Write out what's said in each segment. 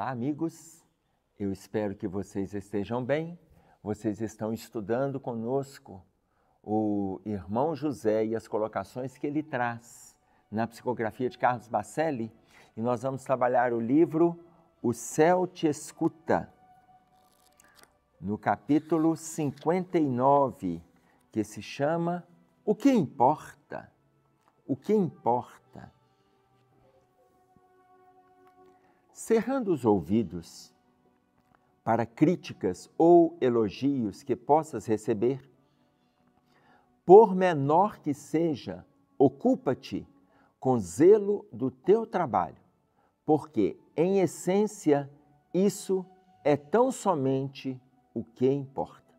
Olá, amigos. Eu espero que vocês estejam bem. Vocês estão estudando conosco o irmão José e as colocações que ele traz na psicografia de Carlos Bacelli. E nós vamos trabalhar o livro O Céu Te Escuta, no capítulo 59, que se chama O que importa? O que importa? Cerrando os ouvidos para críticas ou elogios que possas receber, por menor que seja, ocupa-te com zelo do teu trabalho, porque, em essência, isso é tão somente o que importa.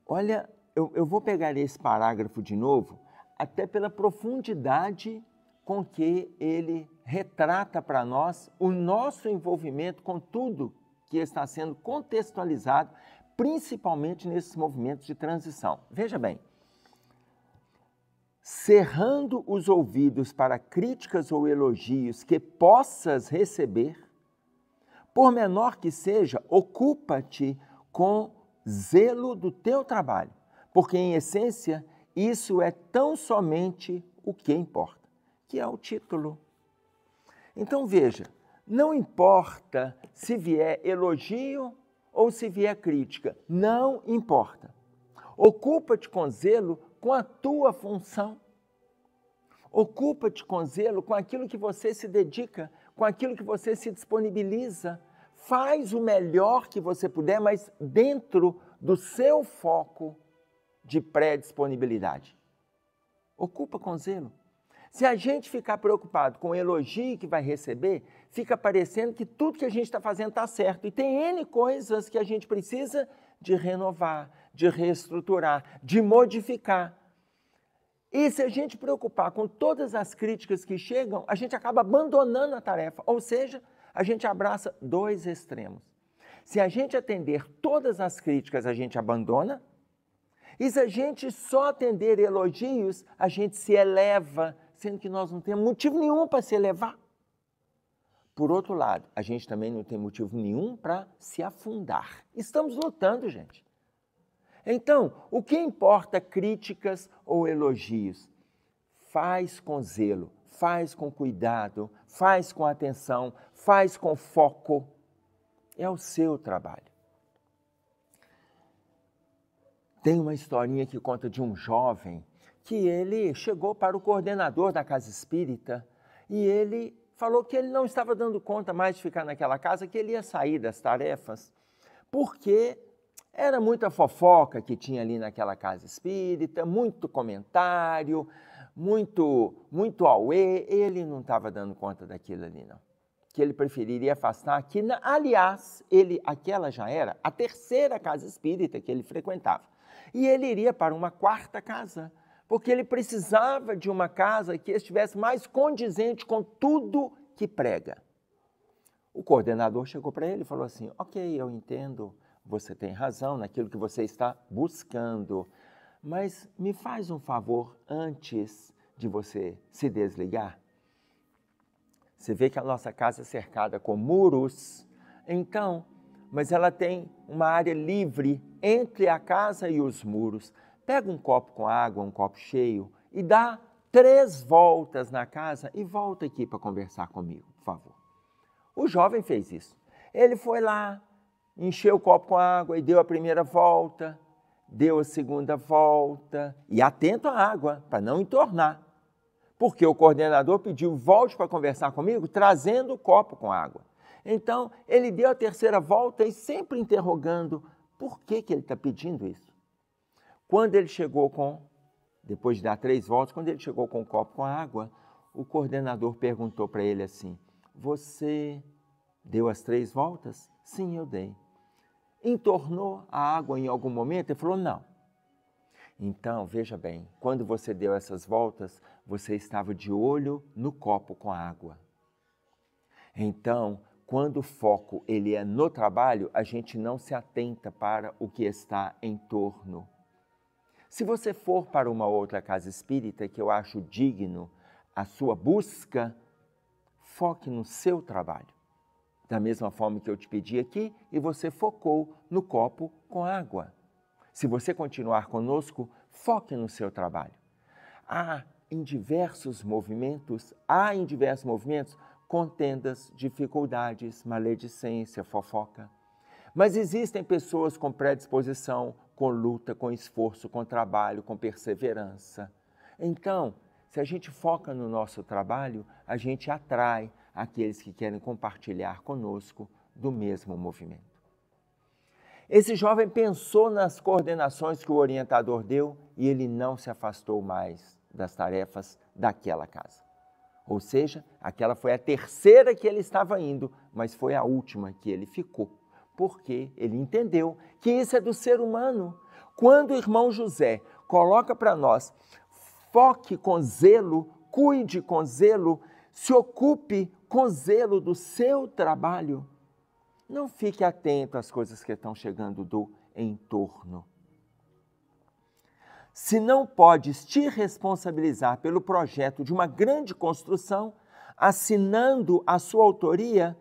Olha, eu vou pegar esse parágrafo de novo, até pela profundidade com que ele retrata para nós o nosso envolvimento com tudo que está sendo contextualizado, principalmente nesses movimentos de transição. Veja bem, cerrando os ouvidos para críticas ou elogios que possas receber, por menor que seja, ocupa-te com zelo do teu trabalho, porque, em essência, isso é tão somente o que importa, que é o título. Então, veja, não importa se vier elogio ou se vier crítica, não importa. Ocupa-te com zelo com a tua função. Ocupa-te com zelo com aquilo que você se dedica, com aquilo que você se disponibiliza. Faz o melhor que você puder, mas dentro do seu foco de pré-disponibilidade. Ocupa com zelo. Se a gente ficar preocupado com o elogio que vai receber, fica parecendo que tudo que a gente está fazendo está certo. E tem N coisas que a gente precisa de renovar, de reestruturar, de modificar. E se a gente preocupar com todas as críticas que chegam, a gente acaba abandonando a tarefa. Ou seja, a gente abraça dois extremos. Se a gente atender todas as críticas, a gente abandona. E se a gente só atender elogios, a gente se eleva, sendo que nós não temos motivo nenhum para se elevar. Por outro lado, a gente também não tem motivo nenhum para se afundar. Estamos lutando, gente. Então, o que importa críticas ou elogios? Faz com zelo, faz com cuidado, faz com atenção, faz com foco. É o seu trabalho. Tem uma historinha que conta de um jovem que ele chegou para o coordenador da casa espírita e ele falou que ele não estava dando conta mais de ficar naquela casa, que ele ia sair das tarefas, porque era muita fofoca que tinha ali naquela casa espírita, muito comentário, muito auê, ele não estava dando conta daquilo ali não. Que ele preferiria afastar, que aliás, aquela já era a terceira casa espírita que ele frequentava. E ele iria para uma quarta casa, porque ele precisava de uma casa que estivesse mais condizente com tudo que prega. O coordenador chegou para ele e falou assim: ok, eu entendo, você tem razão naquilo que você está buscando, mas me faz um favor antes de você se desligar. Você vê que a nossa casa é cercada com muros, então, mas ela tem uma área livre entre a casa e os muros. Pega um copo com água, um copo cheio, e dá 3 voltas na casa e volta aqui para conversar comigo, por favor. O jovem fez isso. Ele foi lá, encheu o copo com água e deu a primeira volta, deu a segunda volta, e atento à água, para não entornar. Porque o coordenador pediu, volte para conversar comigo, trazendo o copo com água. Então, ele deu a terceira volta e sempre interrogando por que ele está pedindo isso. Quando ele chegou depois de dar 3 voltas, quando ele chegou com o copo com água, o coordenador perguntou para ele assim: você deu as 3 voltas? Sim, eu dei. Entornou a água em algum momento? Ele falou, não. Então, veja bem, quando você deu essas voltas, você estava de olho no copo com água. Então, quando o foco ele é no trabalho, a gente não se atenta para o que está em torno. Se você for para uma outra casa espírita, que eu acho digno a sua busca, foque no seu trabalho. Da mesma forma que eu te pedi aqui, e você focou no copo com água. Se você continuar conosco, foque no seu trabalho. Há em diversos movimentos, contendas, dificuldades, maledicência, fofoca. Mas existem pessoas com predisposição, com luta, com esforço, com trabalho, com perseverança. Então, se a gente foca no nosso trabalho, a gente atrai aqueles que querem compartilhar conosco do mesmo movimento. Esse jovem pensou nas coordenações que o orientador deu e ele não se afastou mais das tarefas daquela casa. Ou seja, aquela foi a terceira que ele estava indo, mas foi a última que ele ficou, porque ele entendeu que isso é do ser humano. Quando o irmão José coloca para nós, foque com zelo, cuide com zelo, se ocupe com zelo do seu trabalho. Não fique atento às coisas que estão chegando do entorno. Se não podes te responsabilizar pelo projeto de uma grande construção, assinando a sua autoria,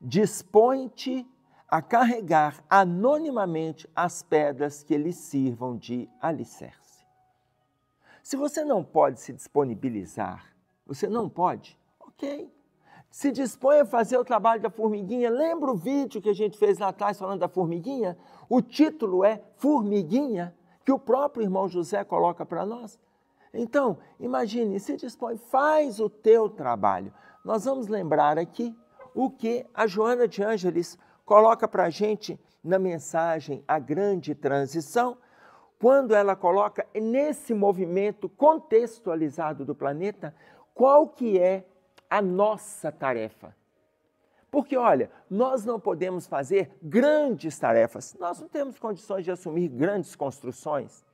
dispõe-te a carregar anonimamente as pedras que lhe sirvam de alicerce. Se você não pode se disponibilizar, você não pode, ok. Se dispõe a fazer o trabalho da formiguinha. Lembra o vídeo que a gente fez lá atrás falando da formiguinha? O título é Formiguinha, que o próprio irmão José coloca para nós. Então, imagine, se dispõe, faz o teu trabalho. Nós vamos lembrar aqui o que a Joana de Ângeles coloca para a gente na mensagem A Grande Transição, quando ela coloca nesse movimento contextualizado do planeta, qual que é a nossa tarefa. Porque, olha, nós não podemos fazer grandes tarefas, nós não temos condições de assumir grandes construções,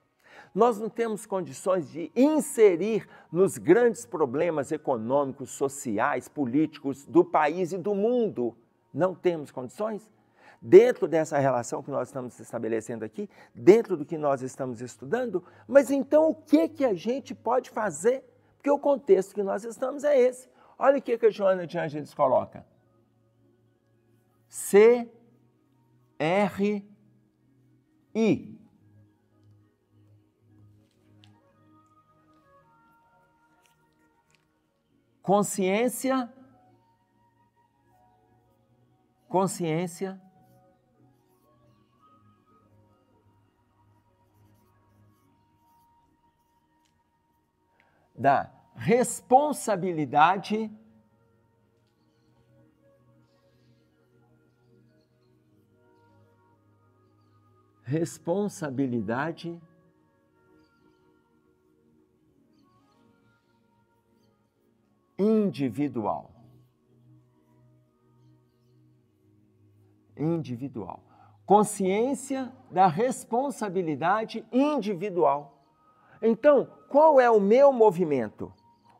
nós não temos condições de inserir nos grandes problemas econômicos, sociais, políticos do país e do mundo. Não temos condições? Dentro dessa relação que nós estamos estabelecendo aqui, dentro do que nós estamos estudando, mas então o que a gente pode fazer? Porque o contexto que nós estamos é esse. Olha o que a Joana de Ângeles coloca. C-R-I. Consciência da responsabilidade individual. Consciência da responsabilidade individual. Então, qual é o meu movimento?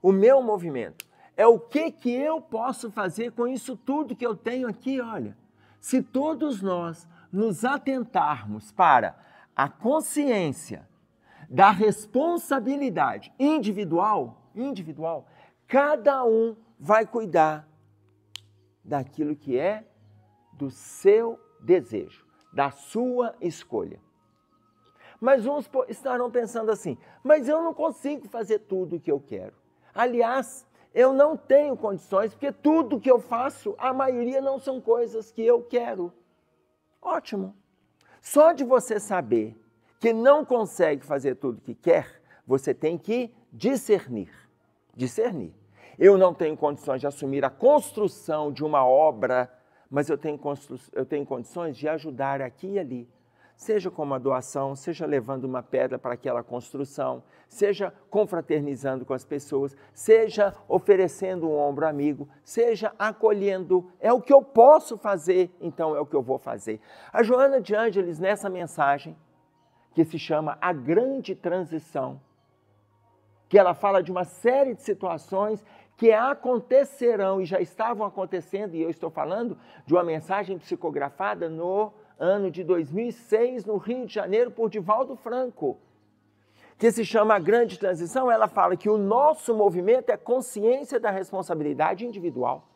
O meu movimento é o que eu posso fazer com isso tudo que eu tenho aqui, olha. Se todos nós nos atentarmos para a consciência da responsabilidade individual, cada um vai cuidar daquilo que é do seu desejo, da sua escolha. Mas uns estarão pensando assim, mas eu não consigo fazer tudo o que eu quero. Aliás, eu não tenho condições, porque tudo que eu faço, a maioria não são coisas que eu quero. Ótimo. Só de você saber que não consegue fazer tudo o que quer, você tem que discernir. Eu não tenho condições de assumir a construção de uma obra, mas eu tenho condições de ajudar aqui e ali. Seja com uma doação, seja levando uma pedra para aquela construção, seja confraternizando com as pessoas, seja oferecendo um ombro amigo, seja acolhendo. É o que eu posso fazer, então é o que eu vou fazer. A Joana de Ângeles, nessa mensagem, que se chama A Grande Transição, que ela fala de uma série de situações que acontecerão e já estavam acontecendo, e eu estou falando de uma mensagem psicografada no ano de 2006, no Rio de Janeiro, por Divaldo Franco, que se chama A Grande Transição. Ela fala que o nosso movimento é consciência da responsabilidade individual.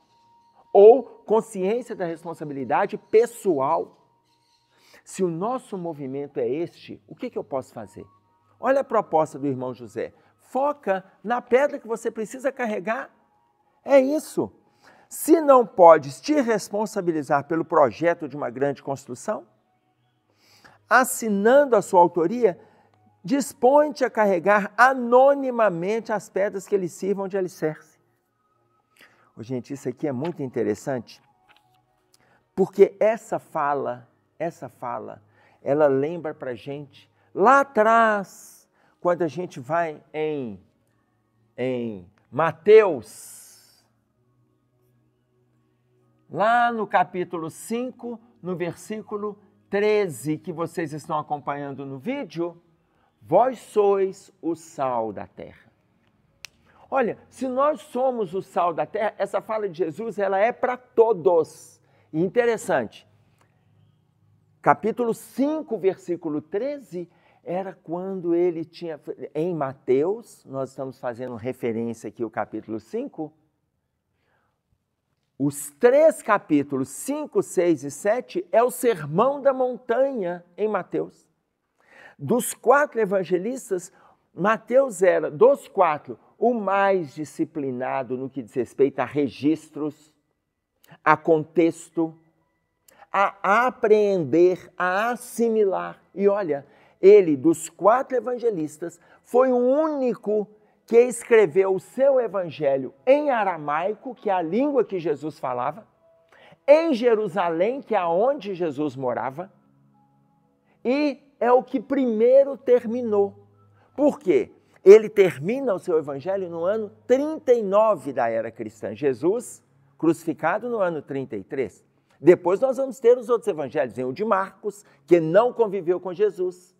ou consciência da responsabilidade pessoal. Se o nosso movimento é este, o que eu posso fazer? Olha a proposta do irmão José. Foca na pedra que você precisa carregar. É isso. Se não podes te responsabilizar pelo projeto de uma grande construção, assinando a sua autoria, dispõe-te a carregar anonimamente as pedras que lhe sirvam de alicerce. Gente, isso aqui é muito interessante, porque essa fala, ela lembra para a gente, lá atrás, quando a gente vai em Mateus, lá no capítulo 5, no versículo 13, que vocês estão acompanhando no vídeo, vós sois o sal da terra. Olha, se nós somos o sal da terra, essa fala de Jesus, ela é para todos. E interessante, capítulo 5, versículo 13, era quando ele tinha, em Mateus, nós estamos fazendo referência aqui ao capítulo 5, os 3 capítulos, 5, 6 e 7, é o Sermão da Montanha em Mateus. Dos 4 evangelistas, Mateus era, dos 4, o mais disciplinado no que diz respeito a registros, a contexto, a apreender, a assimilar. E olha, ele, dos 4 evangelistas, foi o único que escreveu o seu evangelho em aramaico, que é a língua que Jesus falava, em Jerusalém, que é onde Jesus morava, e é o que primeiro terminou. Por quê? Ele termina o seu evangelho no ano 39 da era cristã. Jesus, crucificado no ano 33. Depois nós vamos ter os outros evangelhos, o de Marcos, que não conviveu com Jesus,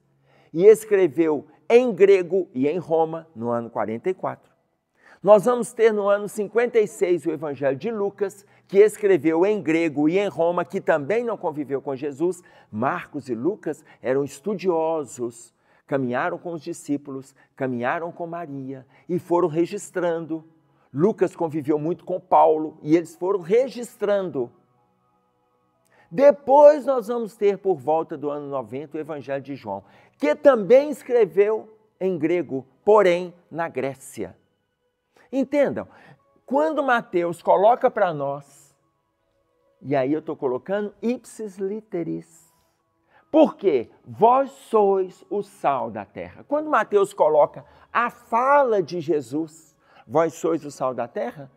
e escreveu em grego e em Roma, no ano 44. Nós vamos ter no ano 56 o evangelho de Lucas, que escreveu em grego e em Roma, que também não conviveu com Jesus. Marcos e Lucas eram estudiosos, caminharam com os discípulos, caminharam com Maria e foram registrando. Lucas conviveu muito com Paulo e eles foram registrando. Depois nós vamos ter, por volta do ano 90, o Evangelho de João, que também escreveu em grego, porém na Grécia. Entendam, quando Mateus coloca para nós, e aí eu estou colocando ipsis literis, porque vós sois o sal da terra. Quando Mateus coloca a fala de Jesus, vós sois o sal da terra,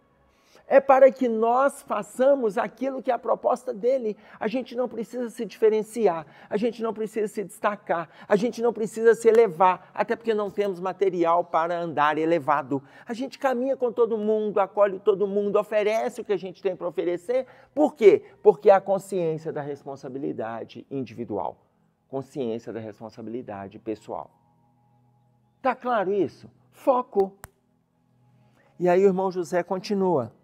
é para que nós façamos aquilo que é a proposta dele. A gente não precisa se diferenciar, a gente não precisa se destacar, a gente não precisa se elevar, até porque não temos material para andar elevado. A gente caminha com todo mundo, acolhe todo mundo, oferece o que a gente tem para oferecer. Por quê? Porque é a consciência da responsabilidade individual, consciência da responsabilidade pessoal. Tá claro isso? Foco. E aí o irmão José continua.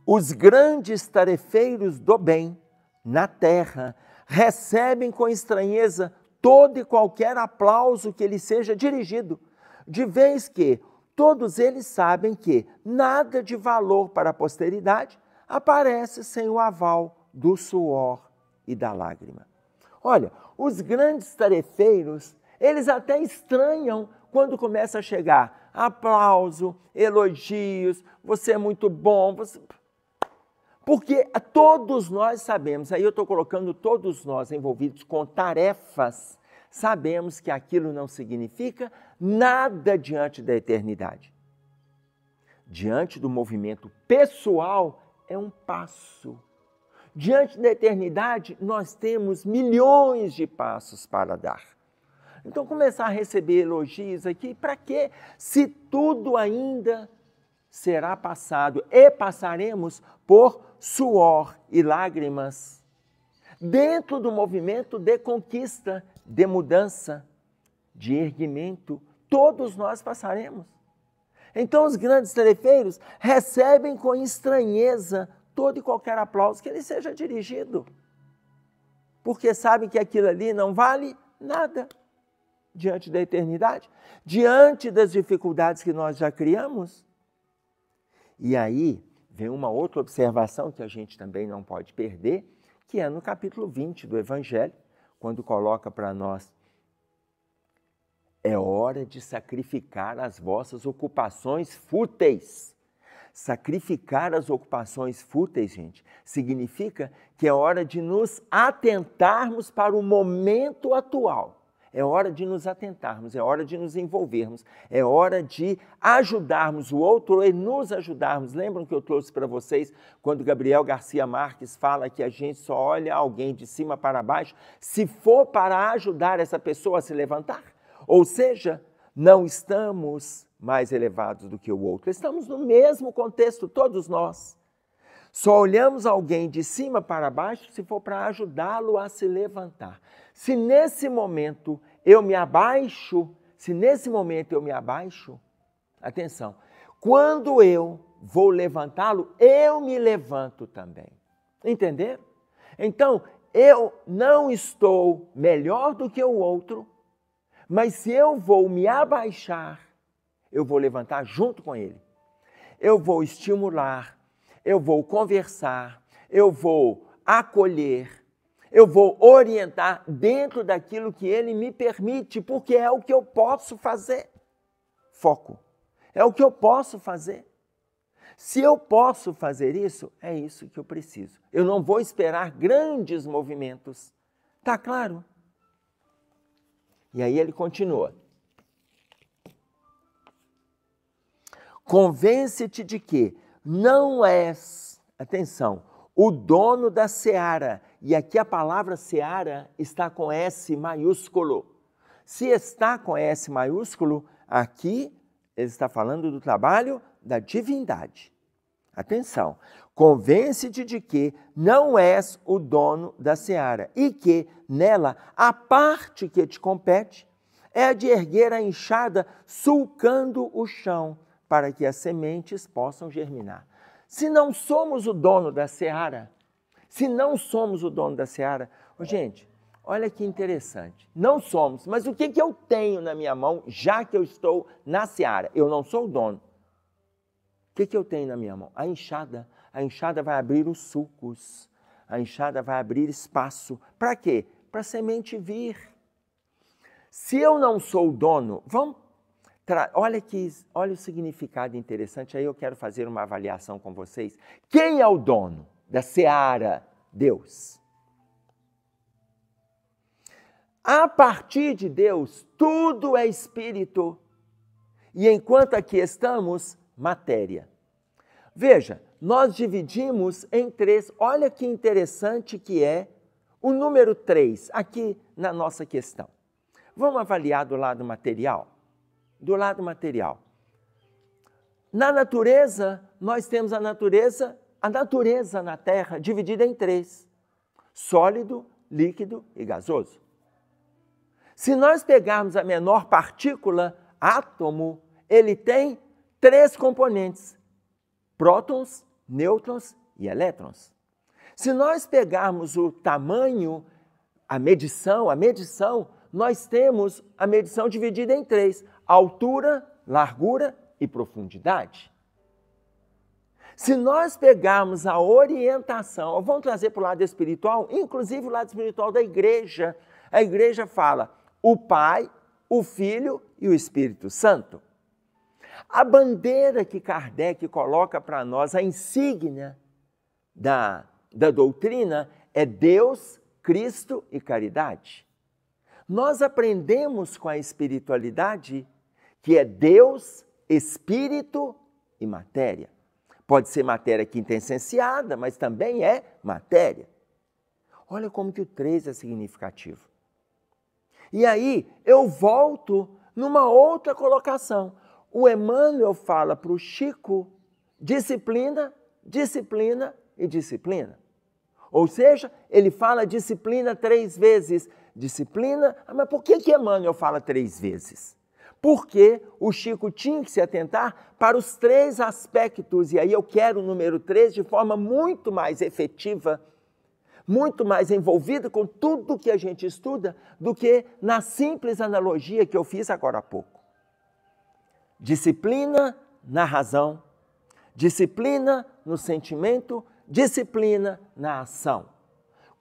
Os grandes tarefeiros do bem na terra recebem com estranheza todo e qualquer aplauso que lhes seja dirigido, de vez que todos eles sabem que nada de valor para a posteridade aparece sem o aval do suor e da lágrima. Olha, os grandes tarefeiros, eles até estranham quando começa a chegar aplauso, elogios, você é muito bom, porque todos nós sabemos, aí eu estou colocando todos nós envolvidos com tarefas, sabemos que aquilo não significa nada diante da eternidade. Diante do movimento pessoal, é um passo. Diante da eternidade, nós temos milhões de passos para dar. Então, começar a receber elogios aqui, para quê? Se tudo ainda será passado e passaremos por suor e lágrimas, dentro do movimento de conquista, de mudança, de erguimento, todos nós passaremos. Então os grandes tarefeiros recebem com estranheza todo e qualquer aplauso que lhe seja dirigido, porque sabem que aquilo ali não vale nada diante da eternidade, diante das dificuldades que nós já criamos. E aí vem uma outra observação que a gente também não pode perder, que é no capítulo 20 do Evangelho, quando coloca para nós: é hora de sacrificar as vossas ocupações fúteis. Sacrificar as ocupações fúteis, gente, significa que é hora de nos atentarmos para o momento atual. É hora de nos atentarmos, é hora de nos envolvermos, é hora de ajudarmos o outro e nos ajudarmos. Lembram que eu trouxe para vocês quando Gabriel Garcia Marques fala que a gente só olha alguém de cima para baixo se for para ajudar essa pessoa a se levantar? Ou seja, não estamos mais elevados do que o outro. Estamos no mesmo contexto, todos nós. Só olhamos alguém de cima para baixo se for para ajudá-lo a se levantar. Se nesse momento eu me abaixo, atenção, quando eu vou levantá-lo, eu me levanto também. Entenderam? Então, eu não estou melhor do que o outro, mas se eu vou me abaixar, eu vou levantar junto com ele. Eu vou estimular, eu vou conversar, eu vou acolher, eu vou orientar dentro daquilo que ele me permite, porque é o que eu posso fazer. Foco. É o que eu posso fazer. Se eu posso fazer isso, é isso que eu preciso. Eu não vou esperar grandes movimentos. Tá claro? E aí ele continua. Convence-te de que não és, atenção, o dono da seara. E aqui a palavra seara está com S maiúsculo. Se está com S maiúsculo, aqui ele está falando do trabalho da divindade. Atenção, convence-te de que não és o dono da seara e que nela a parte que te compete é a de erguer a enxada sulcando o chão para que as sementes possam germinar. Se não somos o dono da seara, gente, olha que interessante, não somos, mas o que eu tenho na minha mão, já que eu estou na seara? Eu não sou o dono. O que eu tenho na minha mão? A enxada. A enxada vai abrir os sulcos, a enxada vai abrir espaço. Para quê? Para a semente vir. Se eu não sou o dono, olha o significado interessante, aí eu quero fazer uma avaliação com vocês. Quem é o dono da seara? Deus. A partir de Deus, tudo é espírito. E enquanto aqui estamos, matéria. Veja, nós dividimos em 3. Olha que interessante que é o número 3 aqui na nossa questão. Vamos avaliar do lado material? Do lado material. Na natureza, nós temos a natureza na Terra dividida em 3. Sólido, líquido e gasoso. Se nós pegarmos a menor partícula, átomo, ele tem 3 componentes: prótons, nêutrons e elétrons. Se nós pegarmos o tamanho, a medição, nós temos a medição dividida em 3: altura, largura e profundidade. Se nós pegarmos a orientação, vamos trazer para o lado espiritual, inclusive o lado espiritual da igreja. A igreja fala o Pai, o Filho e o Espírito Santo. A bandeira que Kardec coloca para nós, a insígnia da doutrina, é Deus, Cristo e caridade. Nós aprendemos com a espiritualidade que é Deus, Espírito e matéria. Pode ser matéria quintessenciada, mas também é matéria. Olha como que o 3 é significativo. E aí eu volto numa outra colocação. O Emmanuel fala para o Chico disciplina, disciplina e disciplina. Ou seja, ele fala disciplina 3 vezes. Disciplina, mas por que Emmanuel fala 3 vezes? Porque o Chico tinha que se atentar para os 3 aspectos, e aí eu quero o número 3 de forma muito mais efetiva, muito mais envolvida com tudo que a gente estuda, do que na simples analogia que eu fiz agora há pouco. Disciplina na razão, Disciplina no sentimento, disciplina na ação.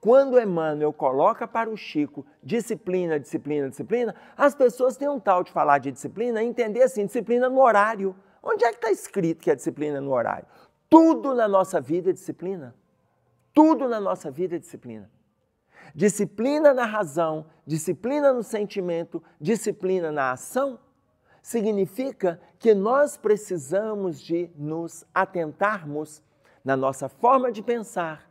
Quando Emmanuel coloca para o Chico disciplina, disciplina, disciplina, as pessoas têm um tal de falar de disciplina e entender assim, disciplina no horário. Onde é que está escrito que é disciplina no horário? Tudo na nossa vida é disciplina. Tudo na nossa vida é disciplina. Disciplina na razão, disciplina no sentimento, disciplina na ação, significa que nós precisamos de nos atentarmos na nossa forma de pensar,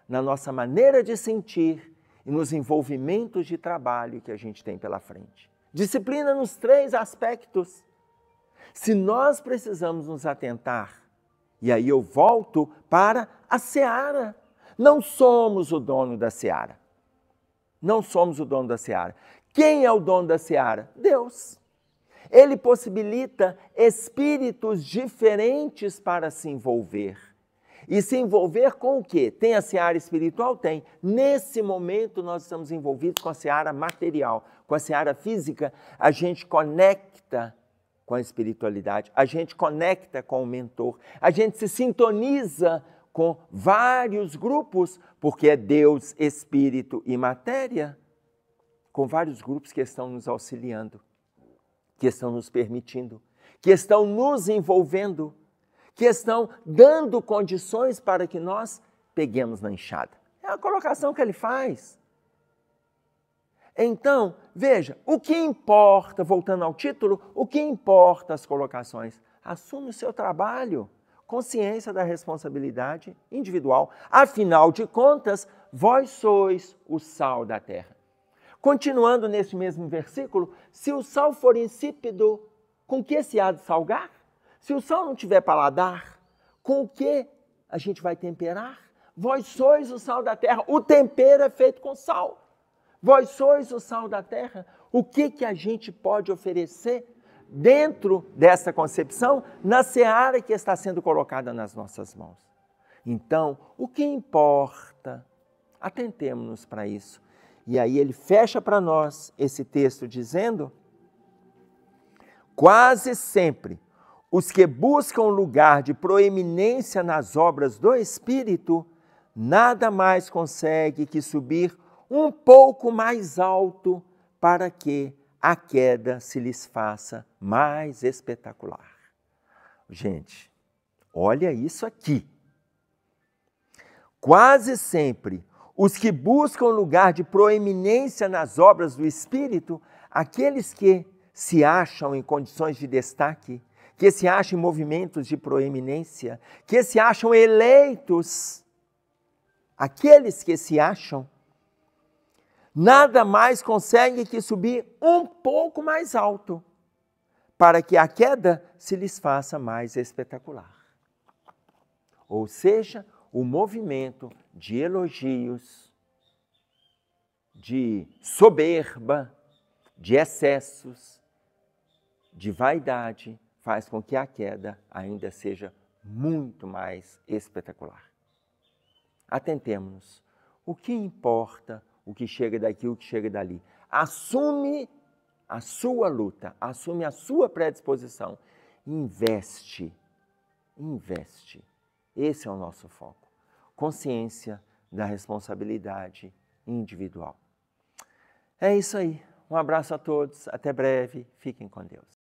na nossa maneira de sentir e nos envolvimentos de trabalho que a gente tem pela frente. Disciplina nos 3 aspectos. Se nós precisamos nos atentar, e aí eu volto para a seara, não somos o dono da seara. Não somos o dono da seara. Quem é o dono da seara? Deus. Ele possibilita espíritos diferentes para se envolver. E se envolver com o quê? Tem a seara espiritual? Tem. Nesse momento nós estamos envolvidos com a seara material, com a seara física. A gente conecta com a espiritualidade, a gente conecta com o mentor, a gente se sintoniza com vários grupos, porque é Deus, Espírito e Matéria, com vários grupos que estão nos auxiliando, que estão nos permitindo, que estão nos envolvendo, que estão dando condições para que nós peguemos na enxada. É a colocação que ele faz. Então, veja, o que importa, voltando ao título, o que importa as colocações? Assume o seu trabalho, consciência da responsabilidade individual. Afinal de contas, vós sois o sal da terra. Continuando nesse mesmo versículo, se o sal for insípido, com que se há de salgar? Se o sal não tiver paladar, com o que a gente vai temperar? Vós sois o sal da terra. O tempero é feito com sal. Vós sois o sal da terra. O que a gente pode oferecer dentro dessa concepção, na seara que está sendo colocada nas nossas mãos? Então, o que importa? Atentemo-nos para isso. E aí ele fecha para nós esse texto dizendo: quase sempre os que buscam lugar de proeminência nas obras do Espírito, nada mais conseguem que subir um pouco mais alto para que a queda se lhes faça mais espetacular. Gente, olha isso aqui. Quase sempre, os que buscam lugar de proeminência nas obras do Espírito, aqueles que se acham em condições de destaque, que se acham em movimentos de proeminência, que se acham eleitos, aqueles que se acham, nada mais conseguem que subir um pouco mais alto, para que a queda se lhes faça mais espetacular. Ou seja, o movimento de elogios, de soberba, de excessos, de vaidade, faz com que a queda ainda seja muito mais espetacular. Atentemo-nos. O que importa? O que chega daqui, o que chega dali. Assume a sua luta, assume a sua predisposição. Investe. Esse é o nosso foco. Consciência da responsabilidade individual. É isso aí. Um abraço a todos. Até breve. Fiquem com Deus.